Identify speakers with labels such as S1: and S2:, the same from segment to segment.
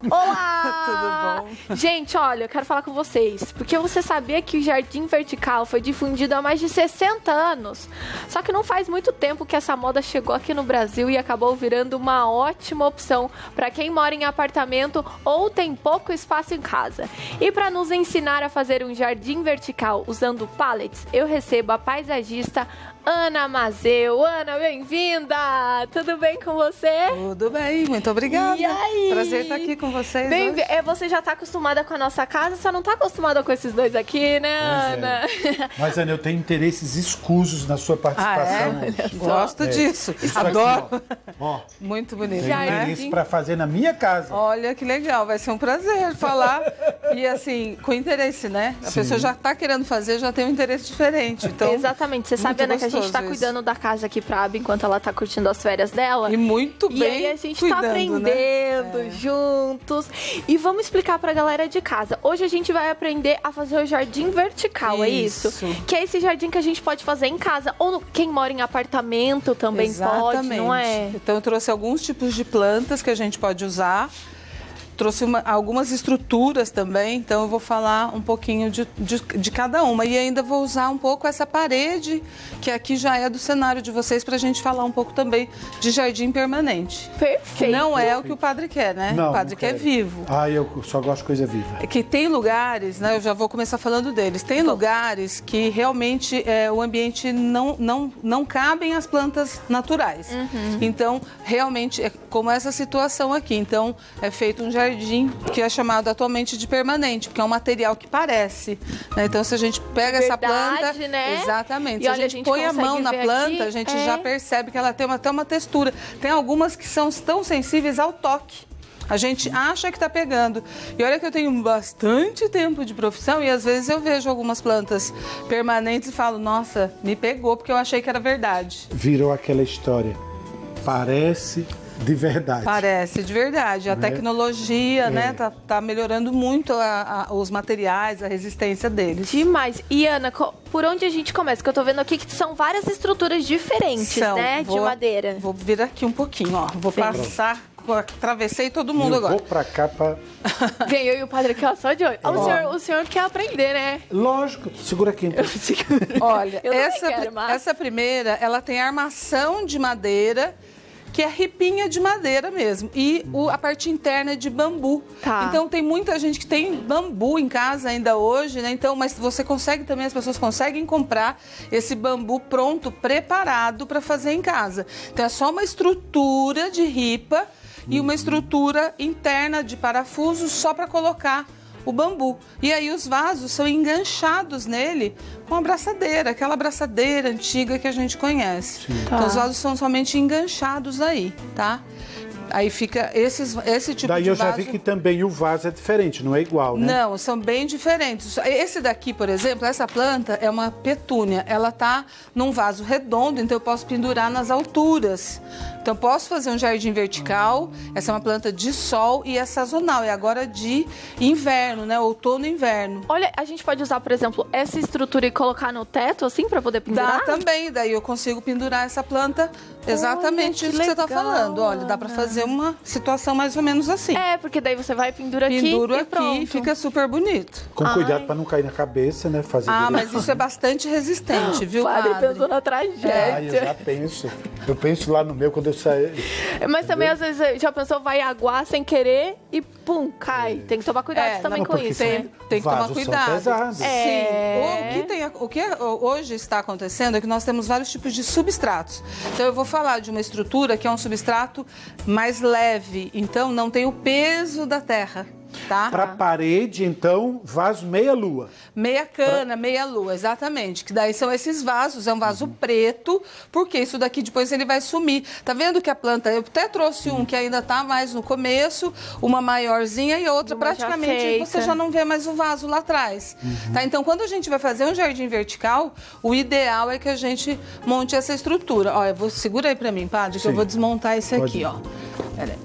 S1: Olá!
S2: Tudo bom?
S1: Gente, olha, eu quero falar com vocês, porque você sabia que o jardim vertical foi difundido há mais de 60 anos? Só que não faz muito tempo que essa moda chegou aqui no Brasil e acabou virando uma ótima opção para quem mora em apartamento ou tem pouco espaço em casa. E para nos ensinar a fazer um jardim vertical usando pallets, eu recebo a paisagista Ana Mazeu. Ana, bem-vinda! Tudo bem com você?
S2: Tudo bem, muito obrigada.
S1: E aí?
S2: Prazer estar aqui com vocês hoje.
S1: Você já está acostumada com a nossa casa, só não está acostumada com esses dois aqui, né, Ana?
S3: Mas, Ana, eu tenho interesses escusos na sua participação.
S2: Gosto disso.
S3: Isso
S2: Adoro.
S3: aqui, ó.
S2: Muito bonito,
S3: Tenho
S2: né?
S3: interesse para fazer na minha casa.
S2: Olha que legal, vai ser um prazer falar. E assim, com interesse, né? A
S3: Sim.
S2: pessoa já está querendo fazer, já tem um interesse diferente. Então,
S1: exatamente. Você sabe, Ana, que a gente está cuidando da casa aqui pra Abby enquanto ela tá curtindo as férias dela.
S2: E muito bem.
S1: E aí a gente
S2: cuidando,
S1: tá aprendendo juntos. E vamos explicar pra galera de casa. Hoje a gente vai aprender a fazer o jardim vertical, é isso? Que é esse jardim que a gente pode fazer em casa. Ou quem mora em apartamento também pode, não é?
S2: Então eu trouxe alguns tipos de plantas que a gente pode usar. Trouxe algumas estruturas também, então eu vou falar um pouquinho de cada uma. E ainda vou usar um pouco essa parede, que aqui já é do cenário de vocês, para a gente falar um pouco também de jardim permanente.
S1: Perfeito.
S2: Não é o que o padre quer, né?
S3: Não,
S2: o padre quer vivo.
S3: Ah, eu só gosto de coisa viva.
S2: Que tem lugares, né? Eu já vou começar falando deles. Tem lugares que realmente o ambiente não cabem as plantas naturais. Então, realmente, é como essa situação aqui. Então, é feito um jardim que é chamado atualmente de permanente, porque é um material que parece, né? Então, se a gente pega essa planta,
S1: né?
S2: Exatamente.
S1: E
S2: se a gente põe a mão na planta, a gente já percebe que ela tem até uma textura. Tem algumas que são tão sensíveis ao toque. A gente acha que está pegando. E olha que eu tenho bastante tempo de profissão e às vezes eu vejo algumas plantas permanentes e falo, nossa, me pegou porque eu achei que era verdade.
S3: Virou aquela história. Parece de verdade.
S2: Parece de verdade. A tecnologia, né, tá melhorando muito os materiais, a resistência deles.
S1: Demais. E, Ana, por onde a gente começa? Que eu tô vendo aqui que são várias estruturas diferentes, né, de madeira.
S2: Vou vir aqui um pouquinho, ó. Vou passar, atravessei todo mundo agora.
S3: Vou pra cá pra...
S1: Vem eu e o padre aqui, ó, só de olho. O senhor quer aprender, né?
S3: Lógico, segura aqui então.
S2: Olha,
S1: Eu
S2: essa primeira, ela tem armação de madeira, que é ripinha de madeira mesmo, e a parte interna é de bambu. Então tem muita gente que tem bambu em casa ainda hoje, né? Então, mas você consegue também, as pessoas conseguem comprar esse bambu pronto, preparado para fazer em casa. Então é só uma estrutura de ripa e uma estrutura interna de parafuso só para colocar o bambu. E aí os vasos são enganchados nele com a braçadeira, aquela braçadeira antiga que a gente conhece. Então os vasos são somente enganchados aí, tá? Aí fica esse tipo de vaso.
S3: Daí eu já vi que também o vaso é diferente, não é igual, né?
S2: Não, são bem diferentes. Esse daqui, por exemplo, essa planta é uma petúnia. Ela tá num vaso redondo, então eu posso pendurar nas alturas. Então eu posso fazer um jardim vertical. Essa é uma planta de sol e é sazonal. É agora de inverno, né? Outono e inverno.
S1: Olha, a gente pode usar, por exemplo, essa estrutura e colocar no teto, assim, para poder pendurar?
S2: Dá também. Daí eu consigo pendurar essa planta exatamente isso que você tá falando. Olha, dá para fazer uma situação mais ou menos assim.
S1: É, porque daí você vai pendura
S2: Penduro
S1: aqui e
S2: aqui
S1: pronto.
S2: Fica super bonito.
S3: Com cuidado para não cair na cabeça, né? Fazer
S2: mas isso é bastante resistente, viu,
S1: padre?
S2: padre?
S1: Pensou na tragédia.
S3: Eu já penso. Eu penso lá no meu quando eu saio.
S1: Mas também, às vezes, já pensou, vai aguar sem querer e pum, cai. Tem que tomar cuidado também com isso, né?
S2: Tem que tomar
S3: Vasos
S2: cuidado.
S3: são pesados.
S2: Sim. O que hoje está acontecendo é que nós temos vários tipos de substratos. Então eu vou falar de uma estrutura que é um substrato mais leve, então não tem o peso da terra. Tá?
S3: Para parede, então, vaso meia-lua.
S2: Meia cana, meia-lua, exatamente. Que daí são esses vasos, é um vaso preto, porque isso daqui depois ele vai sumir. Tá vendo que a planta, eu até trouxe um que ainda tá mais no começo, uma maiorzinha e outra praticamente você já não vê mais o vaso lá atrás. Tá? Então, quando a gente vai fazer um jardim vertical, o ideal é que a gente monte essa estrutura. Ó, segura aí pra mim, padre, que eu vou desmontar esse aqui, ó.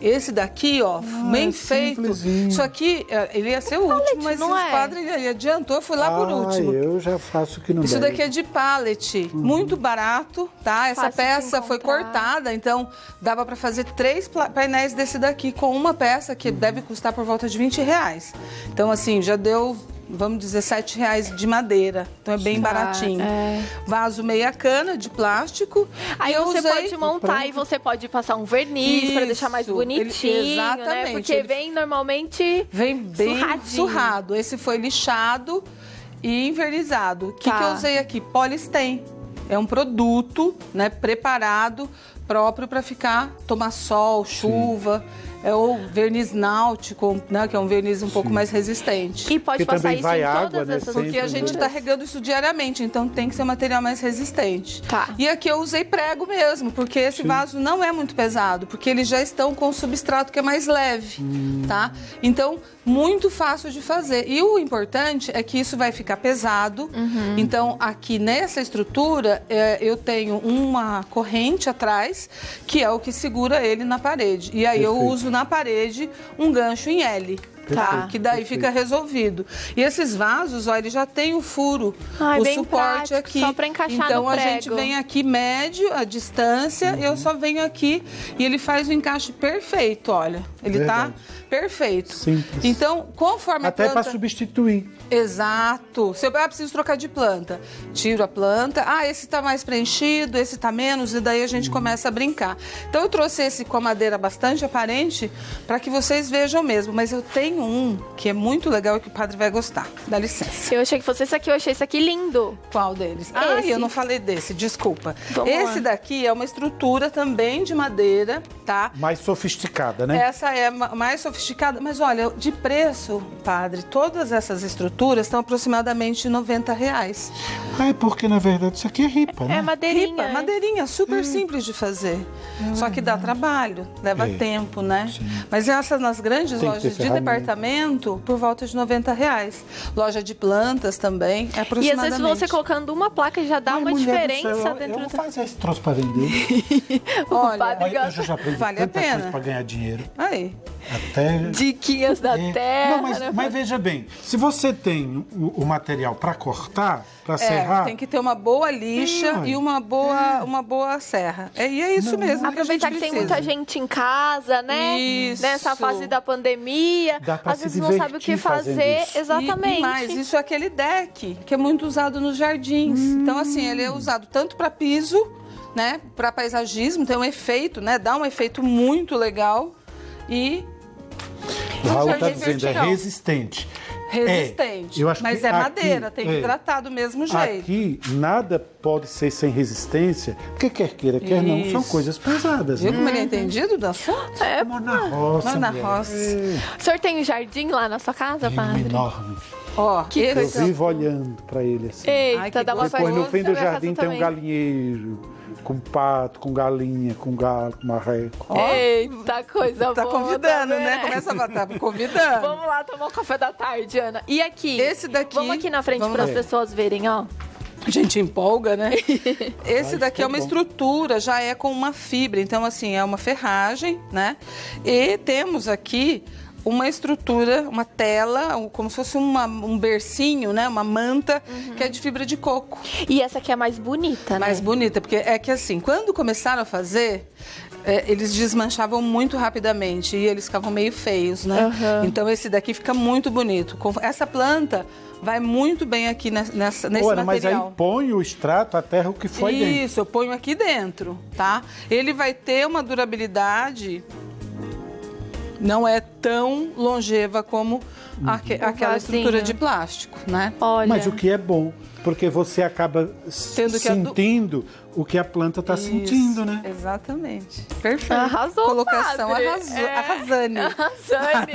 S2: Esse daqui, ó, bem feito.
S3: simplesinho.
S2: Isso aqui, ele ia ser o último, mas
S1: não
S2: o
S1: é?
S2: padre ele adiantou, eu fui lá por último.
S3: Eu já faço que não
S2: Isso
S3: deve.
S2: daqui é de pallet, muito barato, tá? Essa
S1: Fácil de
S2: peça foi
S1: encontrar.
S2: cortada, então dava para fazer 3 painéis desse daqui com uma peça que deve custar por volta de R$20. Então, assim, já deu, vamos dizer, R$7 de madeira. Então é bem baratinho. Vaso meia cana de plástico.
S1: Aí
S2: E eu
S1: você
S2: usei
S1: pode montar e você pode passar um verniz pra deixar mais
S2: Isso,
S1: bonitinho,
S2: ele- exatamente,
S1: né? Porque
S2: ele-
S1: vem normalmente
S2: Vem bem
S1: surradinho.
S2: surrado. Esse foi lixado e envernizado. O que,
S1: Tá.
S2: que eu usei aqui? Polistem. É um produto, né, preparado, próprio para tomar sol, chuva. É o verniz náutico, né, que é um verniz um pouco mais resistente.
S1: E pode
S3: Porque
S1: passar
S3: também
S1: isso
S3: vai
S1: em
S3: água,
S1: todas
S3: né,
S1: essas
S3: sempre,
S2: Porque a gente está regando isso diariamente, então tem que ser um material mais resistente.
S1: Tá.
S2: E aqui eu usei prego mesmo, porque esse vaso não é muito pesado, porque eles já estão com substrato que é mais leve, tá? Então, muito fácil de fazer. E o importante é que isso vai ficar pesado. Então, aqui nessa estrutura, eu tenho uma corrente atrás, que é o que segura ele na parede. E aí eu
S3: Perfeito.
S2: uso na parede um gancho em L. Tá,
S3: Perfeito,
S2: que daí
S3: perfeito.
S2: fica resolvido. E esses vasos, ó, ele já tem o furo,
S1: Ai,
S2: o
S1: bem
S2: suporte
S1: prático,
S2: aqui.
S1: só pra encaixar
S2: então
S1: no
S2: a
S1: prego.
S2: gente vem aqui médio, a distância, eu só venho aqui e ele faz o encaixe perfeito, olha. Ele
S3: Verdade.
S2: tá perfeito.
S3: Simples.
S2: Então, conforme
S3: Até
S2: a
S3: para
S2: planta...
S3: substituir.
S2: Exato. Se eu preciso trocar de planta, tiro a planta. Ah, esse tá mais preenchido, esse tá menos, e daí a gente começa a brincar. Então eu trouxe esse com a madeira bastante aparente para que vocês vejam mesmo. Mas eu tenho um que é muito legal e que o padre vai gostar. Dá licença.
S1: Eu achei que fosse esse aqui, eu achei esse aqui lindo.
S2: Qual deles? Ah,
S1: Esse.
S2: eu não falei desse, desculpa.
S1: Vamos
S2: Esse
S1: lá.
S2: daqui é uma estrutura também de madeira, tá?
S3: Mais sofisticada, né?
S2: Essa é mais sofisticada, mas olha, de preço, padre, todas essas estruturas estão aproximadamente R$90.
S3: É porque, na verdade, isso aqui é ripa, né?
S1: É madeirinha.
S2: Ripa,
S1: é.
S2: madeirinha, super simples de fazer. Só que dá trabalho, leva
S3: É.
S2: tempo, né? Mas essas nas grandes
S3: Tem que
S2: lojas
S3: ter
S2: de
S3: ferramenta.
S2: departamento, por volta de R$90. Loja de plantas também, é
S1: E às
S2: aproximadamente.
S1: vezes você colocando uma placa já dá
S3: Ai,
S1: uma
S3: mulher do
S1: diferença
S3: céu,
S1: dentro
S3: eu vou
S1: da...
S3: fazer esse troço para vender.
S2: Olha,
S1: padre
S3: Olha, eu
S1: gosta.
S3: já aprendi
S2: Vale a
S3: tanta
S2: pena.
S3: coisa para ganhar dinheiro.
S2: Aí.
S3: Até...
S1: Diquinhas da
S3: É.
S1: terra,
S3: Não,
S1: né?
S3: mas veja bem, se você tem o material para cortar, para serrar,
S2: tem que ter uma boa lixa e uma boa serra. E é isso mesmo.
S1: Aproveitar que tem muita gente em casa, né?
S2: Isso.
S1: Nessa fase da pandemia.
S3: Dá pra
S1: Às
S3: se
S1: vezes não sabe o que
S3: divertir fazendo
S1: fazer.
S3: isso.
S1: Exatamente.
S2: E mais, isso é aquele deck que é muito usado nos jardins. Então, assim, ele é usado tanto para piso, né? Para paisagismo, tem um efeito, né? Dá um efeito muito legal e
S3: o Raul
S2: já
S3: está
S2: é
S3: dizendo, é
S2: vertical.
S3: resistente.
S2: resistente.
S3: eu acho
S2: Mas
S3: que
S2: é
S3: aqui,
S2: madeira, tem que tratar do mesmo jeito.
S3: Aqui, nada pode ser sem resistência, porque quer queira, quer não, são
S2: Isso.
S3: coisas pesadas.
S2: Viu
S3: Né?
S2: como ele é entendido do assunto?
S1: É.
S3: Mora na roça,
S2: Mora na
S3: mulher.
S2: roça.
S1: O senhor tem um jardim lá na sua casa,
S3: É
S1: padre?
S3: enorme.
S2: Ó,
S1: Que
S2: esse-
S3: Eu
S1: coisa
S3: vivo olhando para ele assim.
S1: Eita,
S2: Ai, que
S1: dá uma
S2: gostoso.
S3: Depois, no fim do
S1: na minha
S3: jardim,
S1: casa
S3: tem um
S1: também.
S3: galinheiro, com pato, com galinha, com galo, com marreco.
S1: Eita, coisa
S2: Tá
S1: boa.
S2: convidando,
S1: tá
S2: né?
S1: vendo?
S2: Começa a tá convidando.
S1: Vamos lá tomar um café da tarde, Ana. E aqui?
S2: Esse daqui-
S1: Vamos aqui na frente
S2: vamos
S1: para as
S2: ver.
S1: pessoas verem, ó.
S2: A gente empolga, né? Esse
S3: Ai,
S2: daqui
S3: isso
S2: é
S3: é
S2: uma
S3: bom.
S2: estrutura, já é com uma fibra. Então, assim, é uma ferragem, né? E temos aqui uma estrutura, uma tela, como se fosse um bercinho, né? Uma manta, que é de fibra de coco.
S1: E essa aqui é mais bonita, né?
S2: Mais bonita, porque é que assim, quando começaram a fazer, eles desmanchavam muito rapidamente e eles ficavam meio feios, né?
S1: Aham.
S2: Então esse daqui fica muito bonito. Essa planta vai muito bem aqui nesse
S3: Ora, mas aí
S2: material.
S3: põe o extrato, a terra, o que foi dentro.
S2: Isso, eu ponho aqui dentro, tá? Ele vai ter uma durabilidade, não é tão longeva como aquela
S1: vasinho.
S2: estrutura de plástico, né?
S1: Olha.
S3: Mas o que é bom, porque você acaba
S2: Tendo que
S3: sentindo o que a planta está sentindo, né?
S2: Exatamente. Perfeito.
S1: Arrasou,
S2: Colocação
S1: padre.
S2: arrasane.
S1: Arrasane.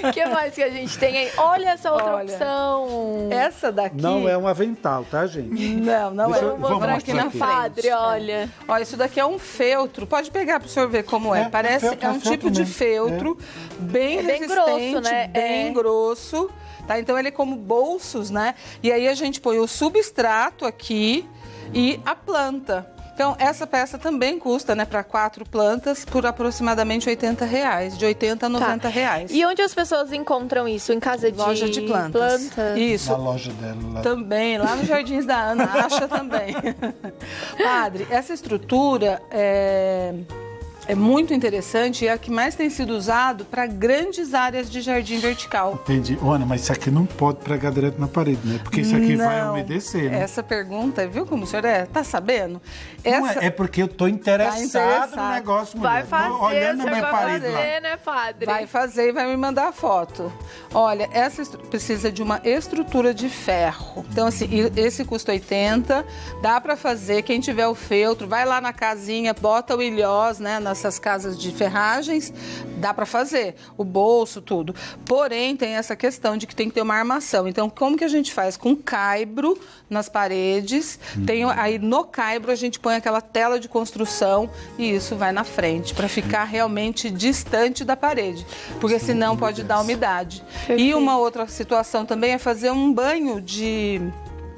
S1: O que mais que a gente tem aí? Olha essa outra
S2: Olha.
S1: opção.
S2: Essa daqui...
S3: Não é um avental, tá, gente?
S2: Não
S3: Deixa
S2: é.
S3: eu-
S1: Vou
S3: vamos
S1: mostrar
S2: aqui
S3: mostrar
S2: na
S3: aqui.
S2: frente.
S1: Padre, olha.
S2: Olha, isso daqui é um feltro. Pode pegar para o senhor ver como é.
S3: É,
S2: Parece
S3: é
S2: um
S3: feltro
S2: tipo de
S3: mesmo.
S2: feltro bem
S1: É bem
S2: resistente,
S1: grosso, né?
S2: bem
S1: É.
S2: grosso. Tá? Então ele é como bolsos, né? E aí a gente põe o substrato aqui e a planta. Então, essa peça também custa, né, para 4 plantas, por aproximadamente R$80, de R$80 a R$90.
S1: E onde as pessoas encontram isso? Em casa de
S2: loja de plantas. Isso.
S3: Na loja dela. Lá.
S2: Também, lá nos Jardins da Ana, acha também. Padre, essa estrutura é muito interessante e é a que mais tem sido usado para grandes áreas de jardim vertical.
S3: Entendi. Ana, mas isso aqui não pode pregar direto na parede, né? Porque isso aqui vai umedecer, né?
S2: Essa pergunta, viu como o senhor tá sabendo?
S3: Não é porque eu tô interessado no negócio, mulher.
S1: Vai fazer,
S3: olhando na minha parede lá.
S1: né, padre?
S2: Vai fazer e vai me mandar a foto. Olha, essa precisa de uma estrutura de ferro. Então, assim, esse custa 80, dá para fazer. Quem tiver o feltro, vai lá na casinha, bota o ilhós, né, essas casas de ferragens, dá para fazer o bolso, tudo. Porém, tem essa questão de que tem que ter uma armação. Então, como que a gente faz? Com caibro nas paredes, aí no caibro a gente põe aquela tela de construção e isso vai na frente, para ficar realmente distante da parede, porque senão pode dar umidade.
S1: Perfeito.
S2: E uma outra situação também é fazer um banho de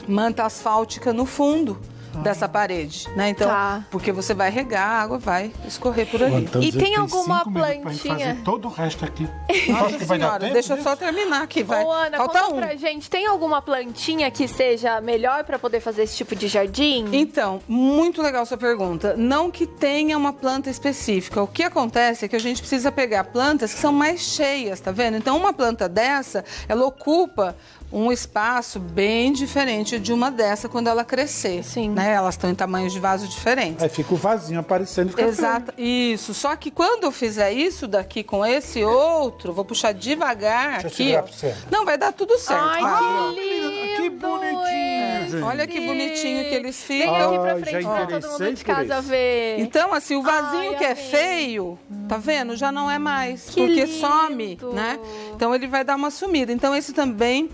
S2: manta asfáltica no fundo dessa parede, né? Então, porque você vai regar, a água vai escorrer por ali.
S1: E tem alguma plantinha?
S3: Pra fazer todo o resto aqui.
S2: Nossa senhora, deixa eu só terminar aqui, vai.
S1: Ô, Ana,
S2: falta
S1: conta pra gente, tem alguma plantinha que seja melhor para poder fazer esse tipo de jardim?
S2: Então, muito legal sua pergunta. Não que tenha uma planta específica. O que acontece é que a gente precisa pegar plantas que são mais cheias, tá vendo? Então, uma planta dessa, ela ocupa um espaço bem diferente de uma dessa quando ela crescer.
S1: Sim.
S2: Né? Elas estão em tamanhos de vaso diferentes.
S3: Aí fica o vasinho aparecendo e fica
S2: Exato, isso. Só que quando eu fizer isso daqui com esse outro, vou puxar devagar.
S3: Deixa eu
S2: aqui,
S3: segurar
S2: ó.
S3: pra você.
S2: Não, vai dar tudo certo.
S1: Ai,
S2: Padre.
S1: que lindo!
S3: Que bonitinho, gente.
S2: Olha que bonitinho que eles
S1: Vem
S2: ficam.
S1: aqui pra
S3: já
S1: frente pra todo mundo
S3: interessei
S1: de
S3: por
S1: casa
S3: isso.
S1: ver.
S2: Então, assim, o vasinho
S1: Ai,
S2: que é
S1: amei.
S2: feio, tá vendo? Já não é mais,
S1: Que
S2: porque
S1: lindo.
S2: some, né? Então, ele vai dar uma sumida. Então, esse também,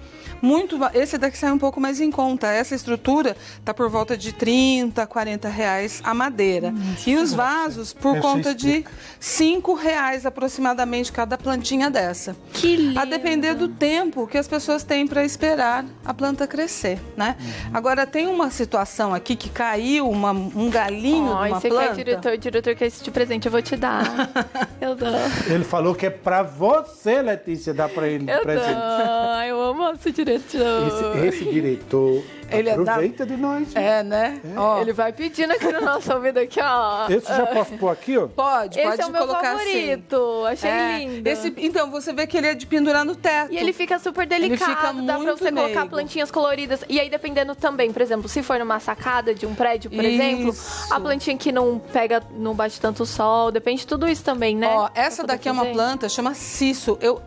S2: esse daqui sai um pouco mais em conta. Essa estrutura tá por volta de R$30, R$40 a madeira. E os vasos, por
S3: Essa
S2: conta de
S3: explica.
S2: R$5 aproximadamente cada plantinha dessa.
S1: Que lindo.
S2: A depender do tempo que as pessoas têm para esperar a planta crescer, né? Agora, tem uma situação aqui que caiu um galinho de uma
S1: você
S2: planta.
S1: quer diretor quer esse de presente, eu vou te dar. Eu dou.
S3: Ele falou que é pra você, Letícia, dar pra ele de
S1: Eu
S3: presente.
S1: dou. Eu amo esse diretor.
S3: Esse diretor
S2: Ele
S3: aproveita de nós.
S2: É, né? Ó,
S1: Ele vai pedindo aqui no nosso ouvido aqui, ó.
S3: Esse já posso pôr aqui, ó?
S2: pode
S1: Esse é o meu
S2: colocar
S1: favorito.
S2: assim.
S1: Achei lindo.
S2: Então, você vê que ele é de pendurar no teto.
S1: E ele fica super delicado,
S2: fica
S1: dá pra
S2: muito
S1: você colocar
S2: meigo.
S1: plantinhas coloridas. E aí, dependendo também, por exemplo, se for numa sacada de um prédio, por exemplo,
S2: Isso.
S1: a plantinha que não bate tanto sol, depende de tudo isso também, né?
S2: Ó,
S1: Pra
S2: essa
S1: poder
S2: daqui é uma
S1: fazer.
S2: planta, chama cisso. Eu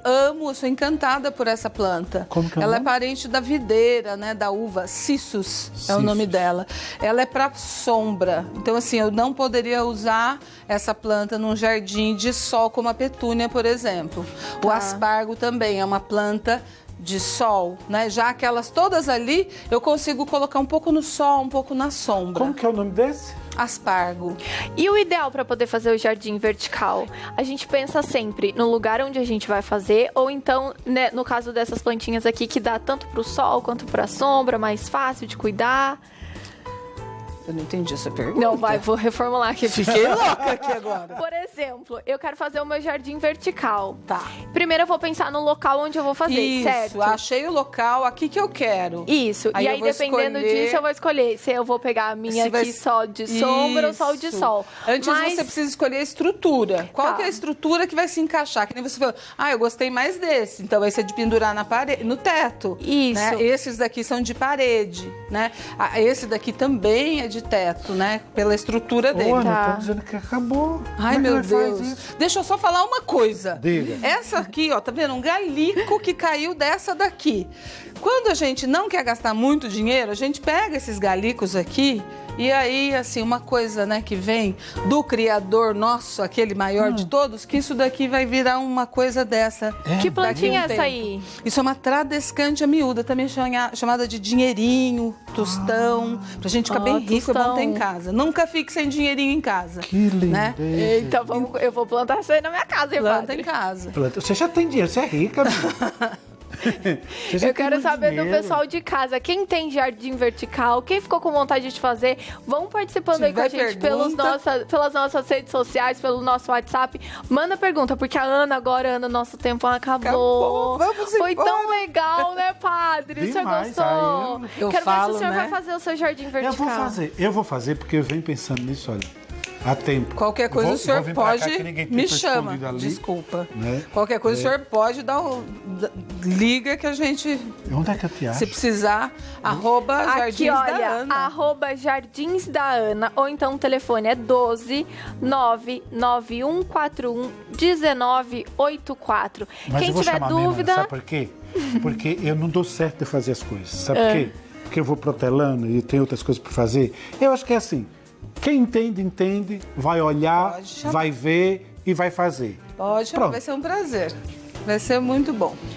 S2: sou encantada por essa planta.
S3: Como que é o
S2: Ela é
S3: nome?
S2: parente da videira, né, da uva. Cissus é o
S3: Cissus.
S2: nome dela. Ela é para sombra. Então, assim, eu não poderia usar essa planta num jardim de sol, como a petúnia, por exemplo. O aspargo também é uma planta de sol, né? Já aquelas todas ali, eu consigo colocar um pouco no sol, um pouco na sombra.
S3: Como que é o nome desse?
S2: Aspargo.
S1: E o ideal para poder fazer o jardim vertical? A gente pensa sempre no lugar onde a gente vai fazer, ou então, né, no caso dessas plantinhas aqui, que dá tanto para o sol quanto para a sombra, mais fácil de cuidar.
S2: Eu não entendi essa pergunta.
S1: Não, vou reformular aqui.
S2: Fiquei louca aqui agora.
S1: Por exemplo, eu quero fazer o meu jardim vertical.
S2: Tá.
S1: Primeiro eu vou pensar no local onde eu vou fazer,
S2: Isso,
S1: certo?
S2: achei o local aqui que eu quero.
S1: Isso,
S2: Aí
S1: e
S2: eu
S1: aí
S2: vou
S1: dependendo
S2: escolher-
S1: disso eu vou escolher se eu vou pegar a minha
S2: Se vai-
S1: aqui só de sombra ou só de
S2: Isso.
S1: sol.
S2: Antes
S1: Mas-
S2: você precisa escolher a estrutura. Qual
S1: Tá.
S2: que é a estrutura que vai se encaixar? Que nem você falou, eu gostei mais desse. Então esse é de pendurar na parede, no teto.
S1: Isso.
S2: Né? Esses daqui são de parede, né? Esse daqui também é de teto, né? Pela estrutura dele.
S3: Ô, Ana,
S1: Tá.
S3: tô dizendo que acabou.
S2: Ai,
S3: Como é que
S2: meu
S3: nós faz
S2: Deus.
S3: isso?
S2: Deixa eu só falar uma coisa.
S3: Diga.
S2: Essa aqui, ó, tá vendo? Um galico que caiu dessa daqui. Quando a gente não quer gastar muito dinheiro, a gente pega esses galicos aqui e aí, assim, uma coisa, né, que vem do criador nosso, aquele maior de todos, que isso daqui vai virar uma coisa dessa.
S1: Que
S2: daqui
S1: plantinha é
S2: um
S1: essa
S2: tempo.
S1: aí?
S2: Isso é uma tradescântia miúda, também chamada de dinheirinho, tostão. Pra gente ficar bem rico, é bom
S1: tostão.
S2: ter em casa. Nunca fique sem dinheirinho em casa.
S3: Que lindo.
S2: Né?
S1: Então eu vou plantar isso aí na minha casa, hein,
S2: Planta
S1: padre?
S2: em casa.
S3: Planta. Você já tem dinheiro, você é rica, amiga.
S1: Eu quero saber do pessoal de casa. Quem tem jardim vertical? Quem ficou com vontade de fazer? Vão participando aí com a gente pelas nossas redes sociais, pelo nosso WhatsApp. Manda pergunta, porque a Ana agora, nosso tempo acabou.
S2: Vamos
S1: Foi
S2: embora.
S1: tão legal, né, padre?
S3: Demais,
S1: O senhor gostou?
S2: eu
S1: Quero
S2: falo,
S1: ver se o senhor
S2: né?
S1: vai fazer o seu jardim vertical.
S3: Eu vou fazer porque eu venho pensando nisso, olha. Há tempo.
S2: Qualquer coisa o senhor
S3: vir pra cá,
S2: pode
S3: que ninguém
S2: me
S3: tá
S2: chama.
S3: escondido ali,
S2: Desculpa.
S3: né?
S2: Qualquer coisa o senhor pode liga que a gente,
S3: Onde é que eu te acho?
S2: se precisar, arroba
S1: Aqui,
S2: Jardins da
S1: olha,
S2: Ana.
S1: arroba Jardins da Ana, ou então o telefone é 12 99141 1984.
S3: Mas
S1: Quem
S3: eu vou
S1: tiver
S3: chamar
S1: dúvida...
S3: mesmo, sabe por quê? Porque eu não dou certo de fazer as coisas. Sabe por quê? Porque eu vou protelando e tem outras coisas para fazer. Eu acho que é assim, quem entende, vai olhar, vai ver e vai fazer.
S2: Pode,
S3: Pronto.
S2: vai ser um prazer. Vai ser muito bom.